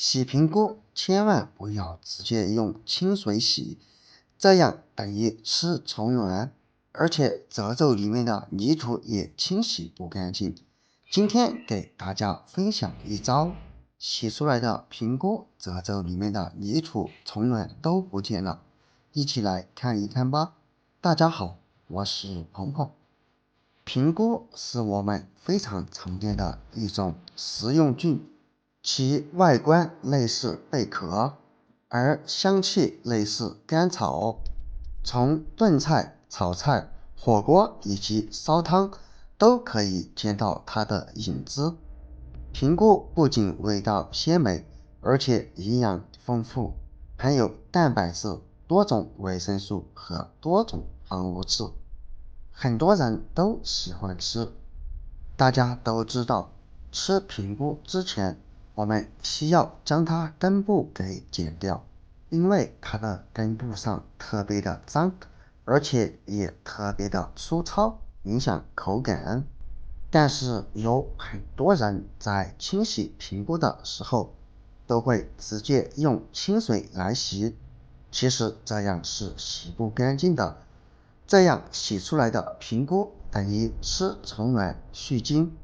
洗苹果千万不要直接用清水洗，这样等于吃虫卵，而且褶皱里面的泥土也清洗不干净。今天给大家分享一招，洗出来的苹果褶皱里面的泥土、虫卵都不见了，一起来看一看吧。大家好，我是鹏鹏。苹果是我们非常常见的一种食用菌，其外观类似贝壳，而香气类似甘草。从炖菜、炒菜、火锅以及烧汤都可以见到它的影子。苹果不仅味道鲜美，而且营养丰富，含有蛋白质、多种维生素和多种矿物质，很多人都喜欢吃。大家都知道，吃苹果之前，我们需要将它根部给剪掉，因为它的根部上特别的脏，而且也特别的粗糙，影响口感。但是有很多人在清洗苹果的时候，都会直接用清水来洗，其实这样是洗不干净的。这样洗出来的苹果等于吃虫卵续晶，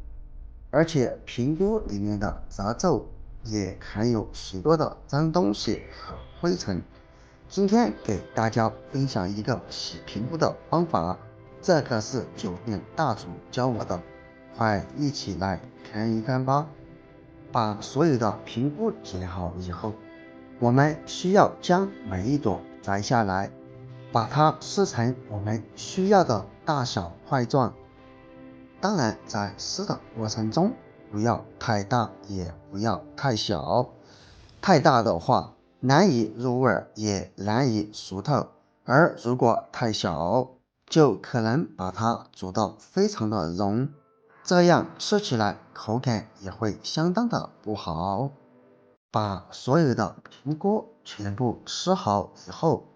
而且苹果里面的褶皱也含有许多的脏东西和灰尘。今天给大家分享一个洗苹果的方法，这可是酒店大厨教我的，快一起来看一看吧。把所有的苹果剪好以后，我们需要将每一朵摘下来，把它撕成我们需要的大小块状。当然在撕的过程中，不要太大也不要太小，太大的话难以入味也难以熟透，而如果太小就可能把它煮到非常的融，这样吃起来口感也会相当的不好。把所有的苹果全部吃好以后，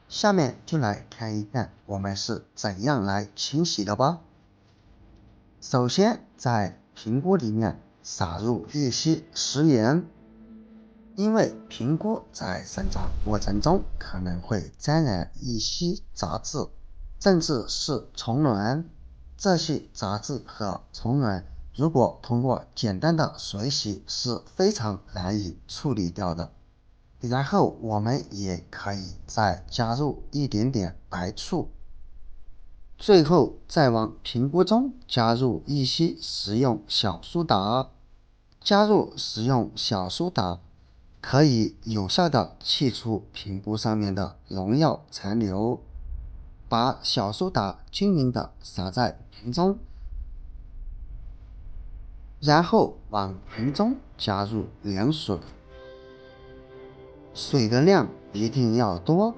下面就来看一看我们是怎样来清洗的吧。首先在苹果里面撒入一些食盐，因为苹果在生长过程中可能会沾染一些杂质，甚至是虫卵。这些杂质和虫卵如果通过简单的水洗是非常难以处理掉的。然后我们也可以再加入一点点白醋，最后再往苹果中加入一些食用小苏打。加入食用小苏打可以有效的去除苹果上面的农药残留。把小苏打均匀的撒在瓶中，然后往瓶中加入凉水，水的量一定要多。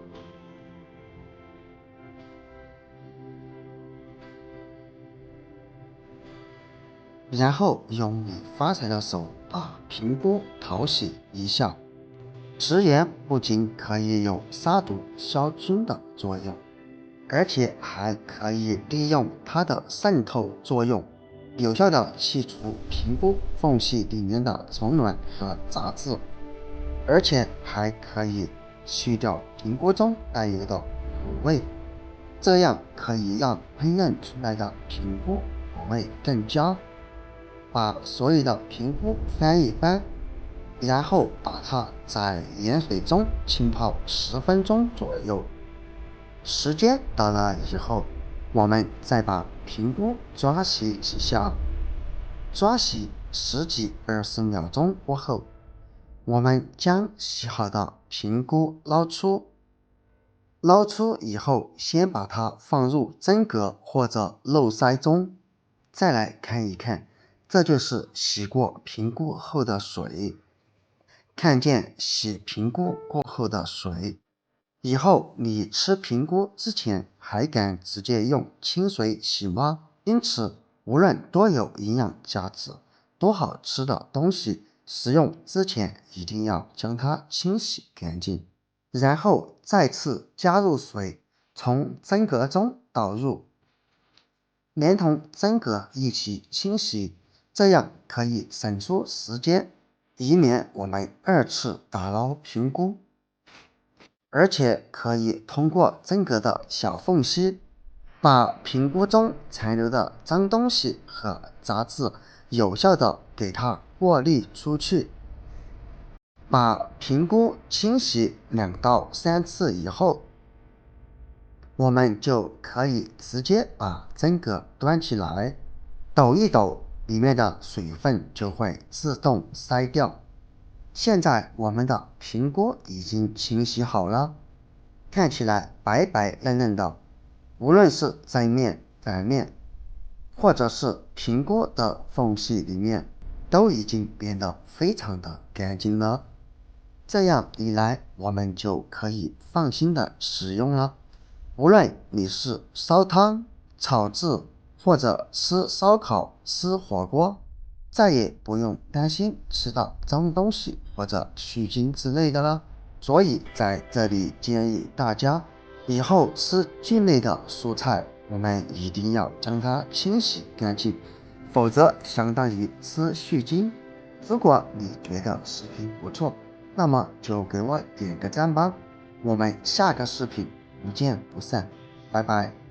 然后用你发财的手把苹果淘洗一下。食盐不仅可以有杀毒消菌的作用，而且还可以利用它的渗透作用，有效的去除苹果缝隙里面的虫卵和杂质，而且还可以去掉苹果中带有的苦味，这样可以让烹饪出来的苹果口味更佳。把所有的苹果翻一翻，然后把它在盐水中浸泡10分钟左右。时间到了以后，我们再把苹果抓洗几下，抓洗10几20秒钟过后，我们将洗好的苹果捞出。捞出以后，先把它放入蒸格或者漏筛中，再来看一看，这就是洗过苹果后的水。看见洗苹果过后的水以后，你吃苹果之前还敢直接用清水洗吗？因此，无论多有营养价值、多好吃的东西，食用之前一定要将它清洗干净，然后再次加入水，从蒸格中倒入，连同蒸格一起清洗，这样可以省出时间。以免我们二次打扰评估。而且可以通过整个的小缝隙，把评估中残留的脏东西和杂质有效的给它过滤出去。把评估清洗2到3次以后，我们就可以直接把整个端起来，抖一抖，里面的水分就会自动筛掉。现在我们的评估已经清洗好了，看起来白白嫩嫩的，无论是正面、反面，或者是评估的缝隙里面，都已经变得非常的干净了。这样一来，我们就可以放心的使用了。无论你是烧汤、炒制，或者吃烧烤、吃火锅，再也不用担心吃到脏东西或者细菌之类的了。所以在这里建议大家，以后吃菌类的蔬菜，我们一定要将它清洗干净，否则相当于吃细菌。如果你觉得视频不错，那么就给我点个赞吧。我们下个视频不见不散，拜拜。